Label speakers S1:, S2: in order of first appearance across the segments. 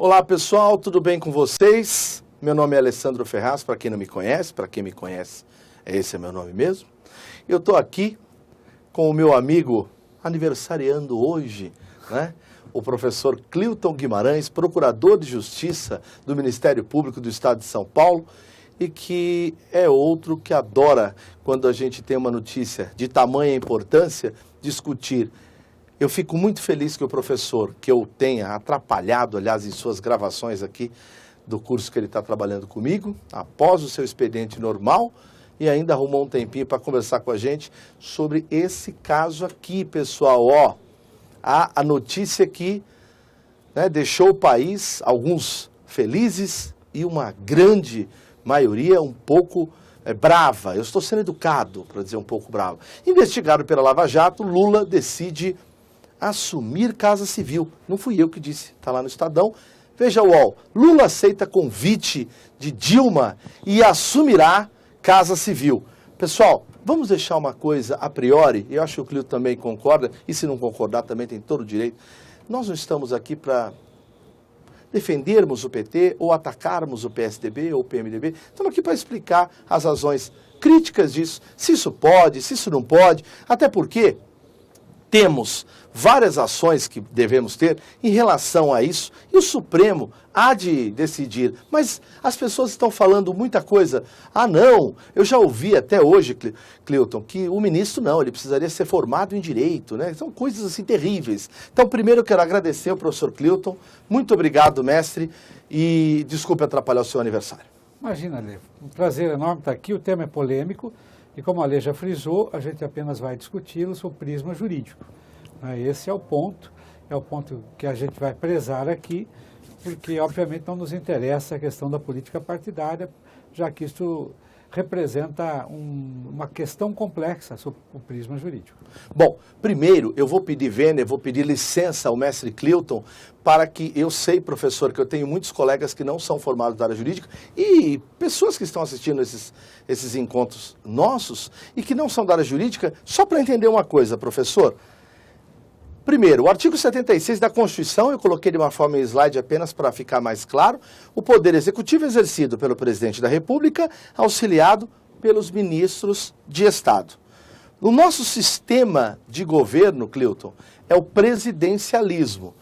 S1: Olá pessoal, tudo bem com vocês? Meu nome é Alessandro Ferraz, para quem não me conhece, para quem me conhece, esse é meu nome mesmo. Eu estou aqui com o meu amigo aniversariando hoje, né? O professor Cleilton Guimarães, procurador de Justiça do Ministério Público do Estado de São Paulo, e que é outro que adora, quando a gente tem uma notícia de tamanha importância, discutir. Eu fico muito feliz que o professor, que eu tenha atrapalhado, aliás, em suas gravações aqui do curso que ele está trabalhando comigo, após o seu expediente normal, e ainda arrumou um tempinho para conversar com a gente sobre esse caso aqui, pessoal. Ó, a notícia que, né, deixou o país, alguns felizes e uma grande maioria um pouco brava. Eu estou sendo educado, para dizer um pouco bravo. Investigado pela Lava Jato, Lula decide assumir Casa Civil. Não fui eu que disse, está lá no Estadão. Veja o UOL, Lula aceita convite de Dilma e assumirá Casa Civil. Pessoal, vamos deixar uma coisa a priori, eu acho que o Cleilton também concorda, e se não concordar também tem todo o direito. Nós não estamos aqui para defendermos o PT ou atacarmos o PSDB ou o PMDB. Estamos aqui para explicar as razões críticas disso, se isso pode, se isso não pode, até porque temos várias ações que devemos ter em relação a isso, e o Supremo há de decidir. Mas as pessoas estão falando muita coisa. Ah, não, eu já ouvi até hoje, Cleilton, que o ministro não, ele precisaria ser formado em Direito, né? São coisas assim terríveis. Então, primeiro eu quero agradecer ao professor Cleilton. Muito obrigado, mestre, e desculpe atrapalhar o seu aniversário.
S2: Imagina, Lê, um prazer enorme estar aqui, o tema é polêmico, e como a Lê já frisou, a gente apenas vai discuti-lo sob o prisma jurídico. Esse é o ponto que a gente vai prezar aqui, porque obviamente não nos interessa a questão da política partidária, já que isso representa uma questão complexa sob o prisma jurídico.
S1: Bom, primeiro eu vou pedir vênia, vou pedir licença ao mestre Cleilton, para que eu sei, professor, que eu tenho muitos colegas que não são formados da área jurídica e pessoas que estão assistindo esses encontros nossos e que não são da área jurídica, só para entender uma coisa, professor. Primeiro, o artigo 76 da Constituição, eu coloquei de uma forma em slide apenas para ficar mais claro, o poder executivo exercido pelo presidente da República, auxiliado pelos ministros de Estado. No nosso sistema de governo, Cleilton, é o presidencialismo.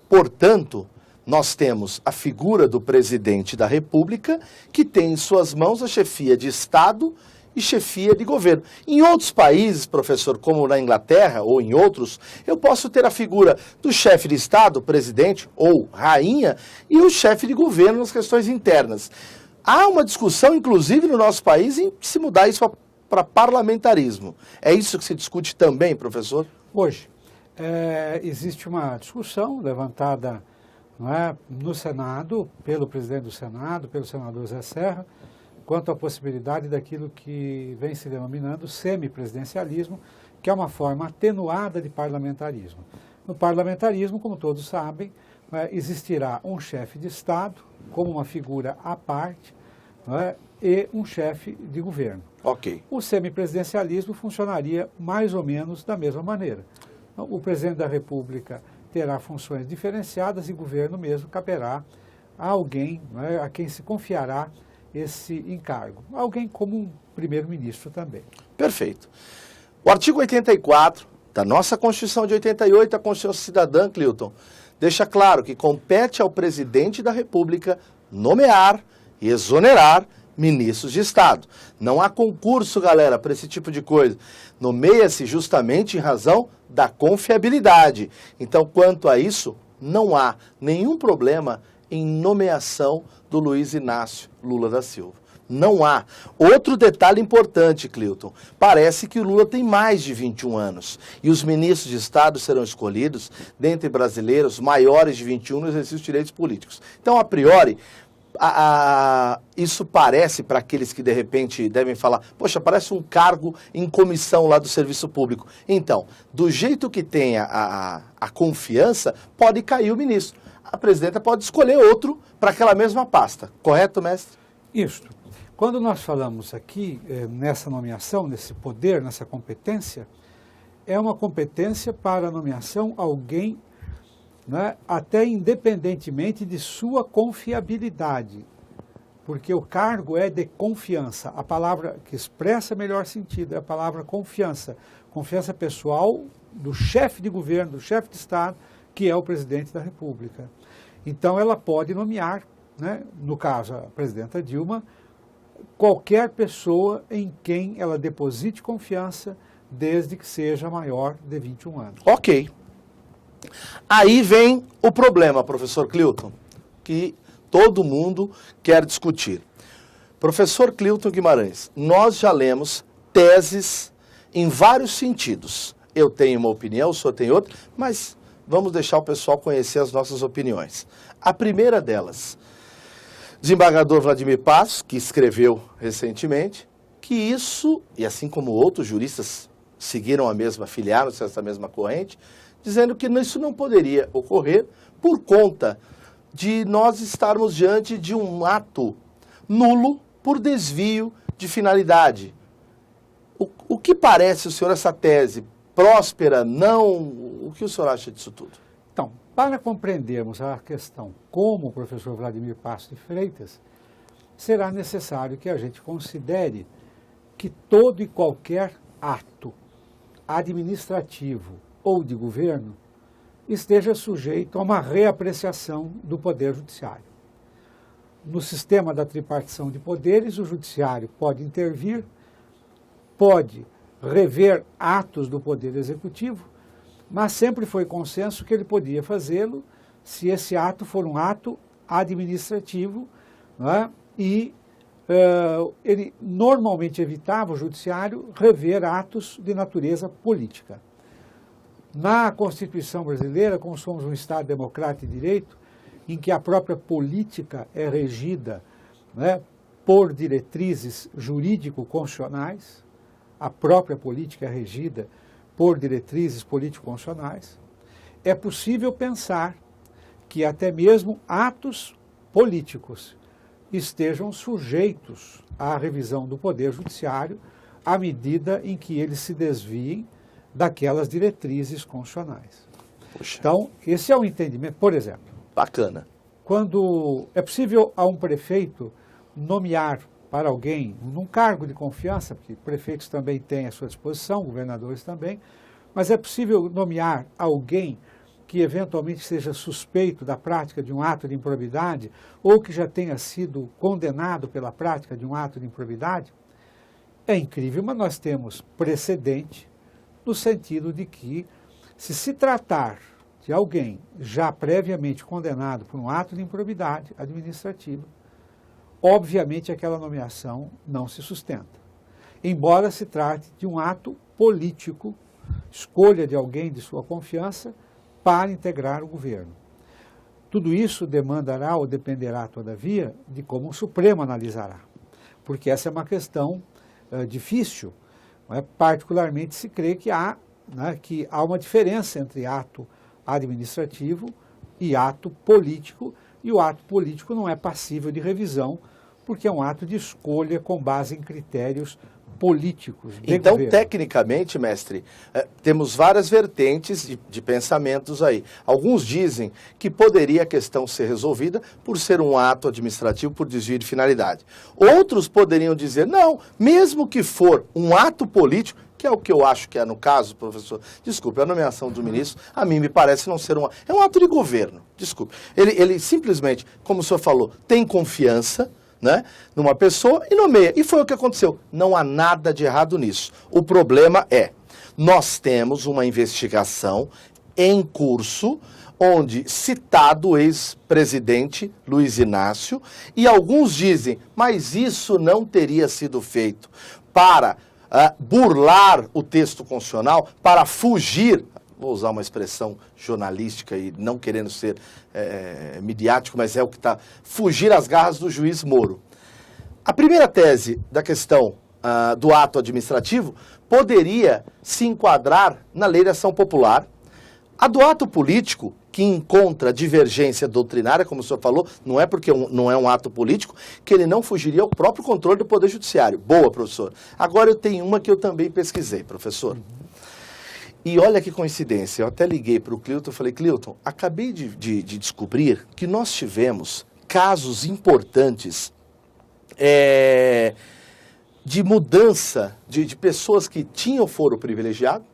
S1: Portanto, nós temos a figura do presidente da República, que tem em suas mãos a chefia de Estado e chefia de governo. Em outros países, professor, como na Inglaterra ou em outros, eu posso ter a figura do chefe de Estado, presidente ou rainha, e o chefe de governo nas questões internas. Há uma discussão, inclusive, no nosso país, em se mudar isso para parlamentarismo. É isso que se discute também, professor?
S2: Hoje, existe uma discussão levantada, não é, no Senado, pelo presidente do Senado, pelo senador Zé Serra, quanto à possibilidade daquilo que vem se denominando semipresidencialismo, que é uma forma atenuada de parlamentarismo. No parlamentarismo, como todos sabem, existirá um chefe de Estado, como uma figura à parte, e um chefe de governo.
S1: Ok.
S2: O semipresidencialismo funcionaria mais ou menos da mesma maneira. O presidente da República terá funções diferenciadas e o governo mesmo caberá a alguém, a quem se confiará esse encargo. Alguém como um primeiro-ministro também.
S1: Perfeito. O artigo 84 da nossa Constituição de 88, a Constituição Cidadã, Cleilton, deixa claro que compete ao presidente da República nomear e exonerar ministros de Estado. Não há concurso, galera, para esse tipo de coisa. Nomeia-se justamente em razão da confiabilidade. Então, quanto a isso, não há nenhum problema em nomeação do Luiz Inácio Lula da Silva. Não há. Outro detalhe importante, Cleilton, parece que o Lula tem mais de 21 anos e os ministros de Estado serão escolhidos dentre brasileiros maiores de 21 no exercício de direitos políticos. Então, a priori, isso parece, para aqueles que de repente devem falar, poxa, parece um cargo em comissão lá do serviço público. Então, do jeito que tem a confiança, pode cair o ministro. A presidenta pode escolher outro para aquela mesma pasta. Correto, mestre?
S2: Isso. Quando nós falamos aqui nessa nomeação, nesse poder, nessa competência, é uma competência para a nomeação alguém né, até independentemente de sua confiabilidade, porque o cargo é de confiança. A palavra que expressa melhor sentido é a palavra confiança. Confiança pessoal do chefe de governo, do chefe de Estado, que é o presidente da República. Então ela pode nomear, né, no caso a presidenta Dilma, qualquer pessoa em quem ela deposite confiança, desde que seja maior de 21 anos.
S1: Ok. Aí vem o problema, professor Cleuton, que todo mundo quer discutir. Professor Cleuton Guimarães, nós já lemos teses em vários sentidos. Eu tenho uma opinião, o senhor tem outra, mas vamos deixar o pessoal conhecer as nossas opiniões. A primeira delas, desembargador Vladimir Passos, que escreveu recentemente, que isso, e assim como outros juristas seguiram a mesma, filiaram-se a essa mesma corrente, dizendo que isso não poderia ocorrer por conta de nós estarmos diante de um ato nulo por desvio de finalidade. O que parece, o senhor, essa tese? Próspera? Não? O que o senhor acha disso tudo?
S2: Então, para compreendermos a questão como o professor Vladimir Passos de Freitas, será necessário que a gente considere que todo e qualquer ato administrativo ou de governo esteja sujeito a uma reapreciação do Poder Judiciário. No sistema da tripartição de poderes, o Judiciário pode intervir, pode rever atos do Poder Executivo, mas sempre foi consenso que ele podia fazê-lo se esse ato for um ato administrativo, né, e ele normalmente evitava, o Judiciário, rever atos de natureza política. Na Constituição brasileira, como somos um Estado democrático de direito, em que a própria política é regida, né, por diretrizes jurídico-constitucionais, a própria política é regida por diretrizes político-constitucionais, é possível pensar que até mesmo atos políticos estejam sujeitos à revisão do Poder Judiciário à medida em que eles se desviem daquelas diretrizes constitucionais.
S1: Poxa.
S2: Então, esse é o entendimento. Por exemplo,
S1: Bacana.
S2: quando é possível a um prefeito nomear para alguém, num cargo de confiança, porque prefeitos também têm à sua disposição, governadores também, mas é possível nomear alguém que eventualmente seja suspeito da prática de um ato de improbidade ou que já tenha sido condenado pela prática de um ato de improbidade? É incrível, mas nós temos precedente no sentido de que, se tratar de alguém já previamente condenado por um ato de improbidade administrativa, obviamente aquela nomeação não se sustenta. Embora se trate de um ato político, escolha de alguém de sua confiança para integrar o governo. Tudo isso demandará ou dependerá, todavia, de como o Supremo analisará, porque essa é uma questão difícil. Particularmente se crê que há uma diferença entre ato administrativo e ato político, e o ato político não é passível de revisão, porque é um ato de escolha com base em critérios políticos de
S1: Então,
S2: governo.
S1: tecnicamente, mestre, temos várias vertentes de pensamentos aí. Alguns dizem que poderia a questão ser resolvida por ser um ato administrativo por desvio de finalidade. Outros poderiam dizer, não, mesmo que for um ato político, que é o que eu acho que é no caso, professor, desculpe, a nomeação do ministro, a mim me parece não ser é um ato de governo, desculpe. Ele simplesmente, como o senhor falou, tem confiança, né, numa pessoa e nomeia. E foi o que aconteceu. Não há nada de errado nisso. O problema é, nós temos uma investigação em curso, onde citado o ex-presidente Luiz Inácio, e alguns dizem, mas isso não teria sido feito para burlar o texto constitucional, para fugir, vou usar uma expressão jornalística e não querendo ser midiático, mas é o que está, fugir às garras do juiz Moro. A primeira tese da questão do ato administrativo poderia se enquadrar na lei de ação popular. A do ato político, que encontra divergência doutrinária, como o senhor falou, não é porque não é um ato político, que ele não fugiria ao próprio controle do Poder Judiciário. Boa, professor. Agora eu tenho uma que eu também pesquisei, professor. E olha que coincidência, eu até liguei para o Cleuton e falei, Cleuton, acabei de descobrir que nós tivemos casos importantes de mudança de pessoas que tinham foro privilegiado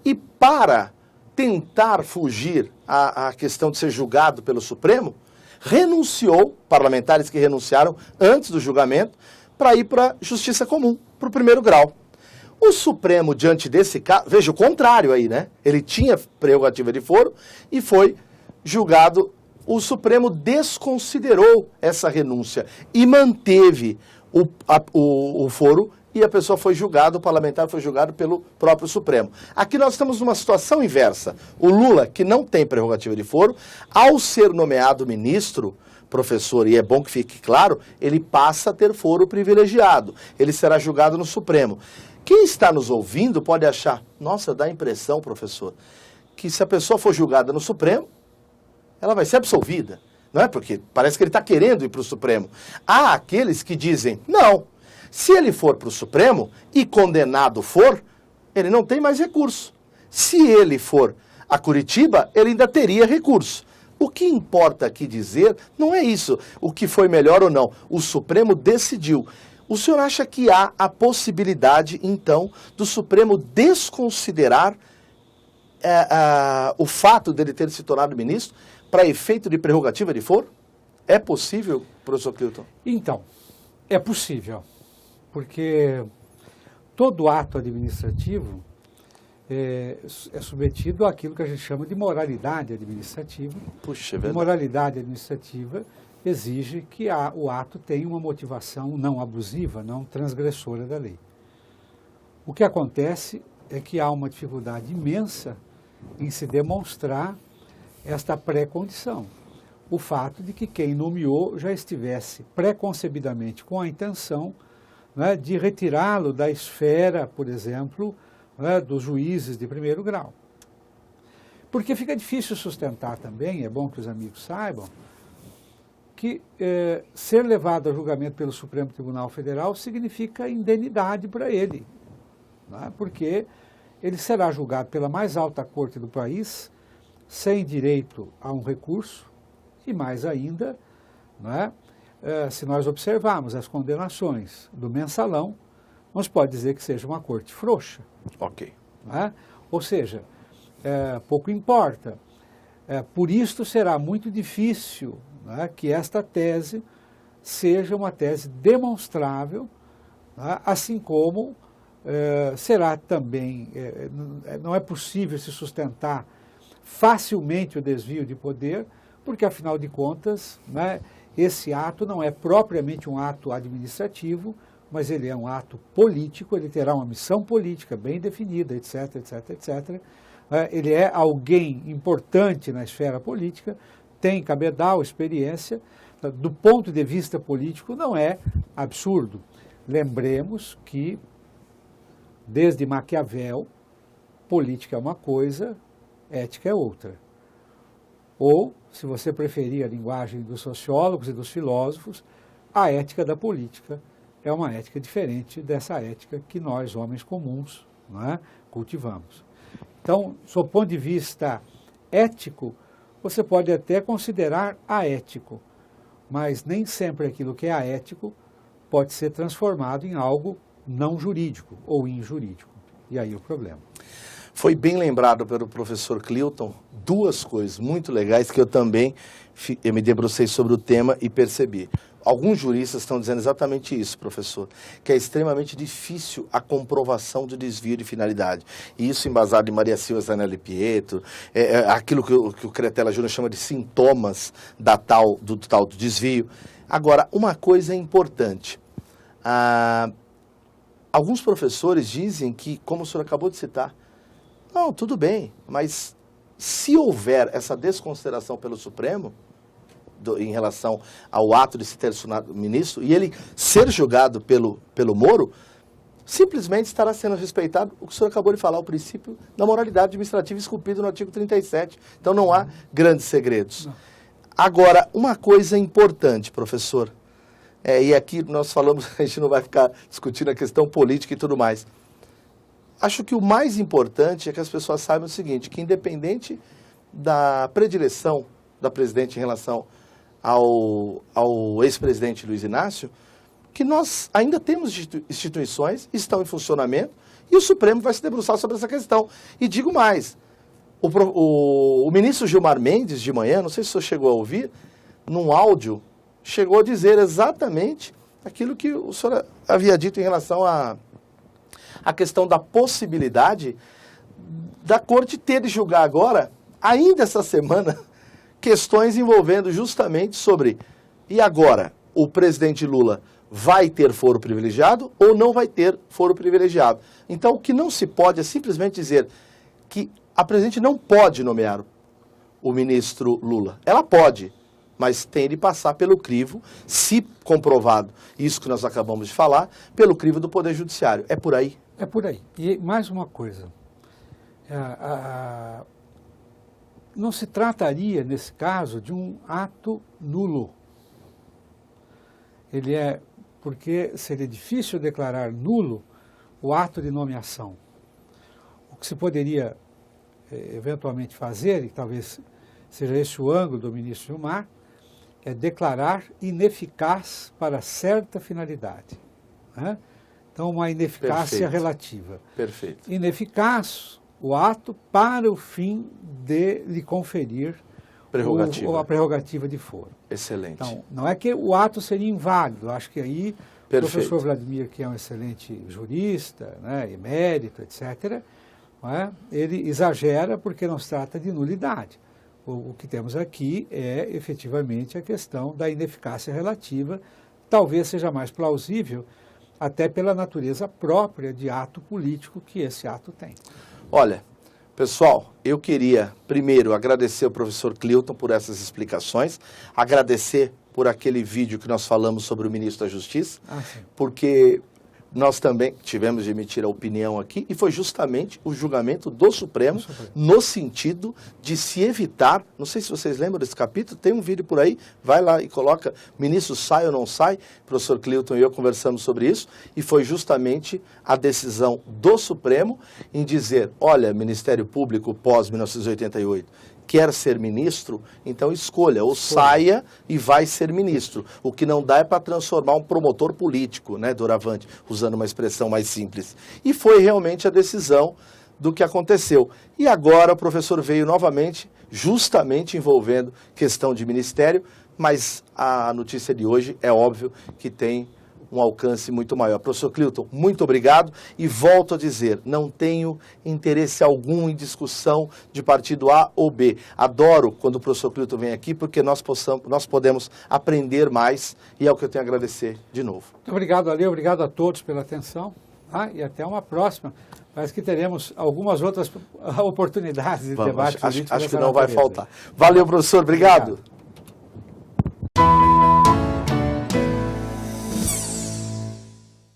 S1: e para tentar fugir à questão de ser julgado pelo Supremo, parlamentares que renunciaram antes do julgamento, para ir para a justiça comum, para o primeiro grau. O Supremo, diante desse caso, veja o contrário aí, né? Ele tinha prerrogativa de foro e foi julgado. O Supremo desconsiderou essa renúncia e manteve o foro e a pessoa foi julgada, o parlamentar foi julgado pelo próprio Supremo. Aqui nós estamos numa situação inversa. O Lula, que não tem prerrogativa de foro, ao ser nomeado ministro, professor, e é bom que fique claro, ele passa a ter foro privilegiado. Ele será julgado no Supremo. Quem está nos ouvindo pode achar, nossa, dá a impressão, professor, que se a pessoa for julgada no Supremo, ela vai ser absolvida. Não é? Porque parece que ele está querendo ir para o Supremo. Há aqueles que dizem, não, se ele for para o Supremo e condenado for, ele não tem mais recurso. Se ele for a Curitiba, ele ainda teria recurso. O que importa aqui dizer não é isso, o que foi melhor ou não. O Supremo decidiu. O senhor acha que há a possibilidade, então, do Supremo desconsiderar o fato dele ter se tornado ministro para efeito de prerrogativa de foro? É possível, professor Cleuton?
S2: Então, é possível, porque todo ato administrativo é submetido àquilo que a gente chama de moralidade administrativa.
S1: Puxa, é verdade.
S2: E moralidade administrativa exige que o ato tenha uma motivação não abusiva, não transgressora da lei. O que acontece é que há uma dificuldade imensa em se demonstrar esta pré-condição. O fato de que quem nomeou já estivesse preconcebidamente com a intenção, né, de retirá-lo da esfera, por exemplo, né, dos juízes de primeiro grau. Porque fica difícil sustentar também, é bom que os amigos saibam, que ser levado a julgamento pelo Supremo Tribunal Federal significa indenidade para ele, né? Porque ele será julgado pela mais alta corte do país, sem direito a um recurso, e mais ainda, né, se nós observarmos as condenações do mensalão, não se pode dizer que seja uma corte frouxa.
S1: Ok.
S2: Né? Ou seja, pouco importa. Por isso será muito difícil, né, que esta tese seja uma tese demonstrável, né, assim como será também, não é possível se sustentar facilmente o desvio de poder, porque afinal de contas, né, esse ato não é propriamente um ato administrativo, mas ele é um ato político, ele terá uma missão política bem definida, etc, etc, etc. Ele é alguém importante na esfera política, tem cabedal, experiência, do ponto de vista político não é absurdo. Lembremos que, desde Maquiavel, política é uma coisa, ética é outra. Ou, se você preferir a linguagem dos sociólogos e dos filósofos, a ética da política é uma ética diferente dessa ética que nós, homens comuns, né, cultivamos. Então, do ponto de vista ético, você pode até considerar aético, mas nem sempre aquilo que é aético pode ser transformado em algo não jurídico ou injurídico. E aí o problema.
S1: Foi bem lembrado pelo professor Cleuton duas coisas muito legais que eu também me debrucei sobre o tema e percebi. Alguns juristas estão dizendo exatamente isso, professor, que é extremamente difícil a comprovação de desvio de finalidade. E isso embasado em Maria Silva Zanelli Pietro, aquilo que o Cretella Júnior chama de sintomas do tal desvio. Agora, uma coisa é importante. Alguns professores dizem que, como o senhor acabou de citar, não, tudo bem, mas se houver essa desconsideração pelo Supremo, em relação ao ato de se ter tornado ministro, e ele ser julgado pelo Moro, simplesmente estará sendo respeitado o que o senhor acabou de falar, o princípio da moralidade administrativa esculpido no artigo 37. Então não há grandes segredos. Agora, uma coisa importante, professor, e aqui nós falamos, a gente não vai ficar discutindo a questão política e tudo mais. acho que o mais importante é que as pessoas saibam o seguinte, que independente da predileção da presidente em relação ao ex-presidente Luiz Inácio, que nós ainda temos instituições, estão em funcionamento, e o Supremo vai se debruçar sobre essa questão. E digo mais, o ministro Gilmar Mendes, de manhã, não sei se o senhor chegou a ouvir, num áudio, chegou a dizer exatamente aquilo que o senhor havia dito em relação à questão da possibilidade da Corte ter de julgar agora, ainda essa semana, questões envolvendo justamente sobre, e agora, o presidente Lula vai ter foro privilegiado ou não vai ter foro privilegiado? Então, o que não se pode é simplesmente dizer que a presidente não pode nomear o ministro Lula. Ela pode, mas tem de passar pelo crivo, se comprovado isso que nós acabamos de falar, pelo crivo do Poder Judiciário. É por aí?
S2: É por aí. E mais uma coisa. Não se trataria, nesse caso, de um ato nulo. Ele é, porque seria difícil declarar nulo o ato de nomeação. O que se poderia eventualmente fazer, e talvez seja esse o ângulo do ministro Gilmar, é declarar ineficaz para certa finalidade. Né? Então, uma ineficácia relativa.
S1: Perfeito.
S2: Ineficaz o ato para o fim de lhe conferir a prerrogativa de foro.
S1: Excelente.
S2: Então, não é que o ato seria inválido, acho que aí o professor Vladimir, que é um excelente jurista, né, emérito, etc., não é? Ele exagera porque não se trata de nulidade. O que temos aqui é efetivamente a questão da ineficácia relativa, talvez seja mais plausível, até pela natureza própria de ato político que esse ato tem.
S1: Olha, pessoal, eu queria primeiro agradecer ao professor Cleuton por essas explicações, agradecer por aquele vídeo que nós falamos sobre o ministro da Justiça, porque nós também tivemos de emitir a opinião aqui, e foi justamente o julgamento do Supremo, no sentido de se evitar, não sei se vocês lembram desse capítulo, tem um vídeo por aí, vai lá e coloca, ministro sai ou não sai, o professor Cleuton e eu conversamos sobre isso, e foi justamente a decisão do Supremo em dizer, olha, Ministério Público pós-1988, quer ser ministro, então escolha, ou saia e vai ser ministro. O que não dá é para transformar um promotor político, né, doravante, usando uma expressão mais simples. E foi realmente a decisão do que aconteceu. E agora o professor veio novamente, justamente envolvendo questão de ministério, mas a notícia de hoje é óbvio que tem um alcance muito maior. Professor Cleuton, muito obrigado e volto a dizer, não tenho interesse algum em discussão de partido A ou B. Adoro quando o professor Cleuton vem aqui porque nós podemos aprender mais e é o que eu tenho a agradecer de novo.
S2: Muito obrigado, Ale, obrigado a todos pela atenção e até uma próxima. Parece que teremos algumas outras oportunidades de debate.
S1: Acho que não vai faltar. Valeu, professor, obrigado.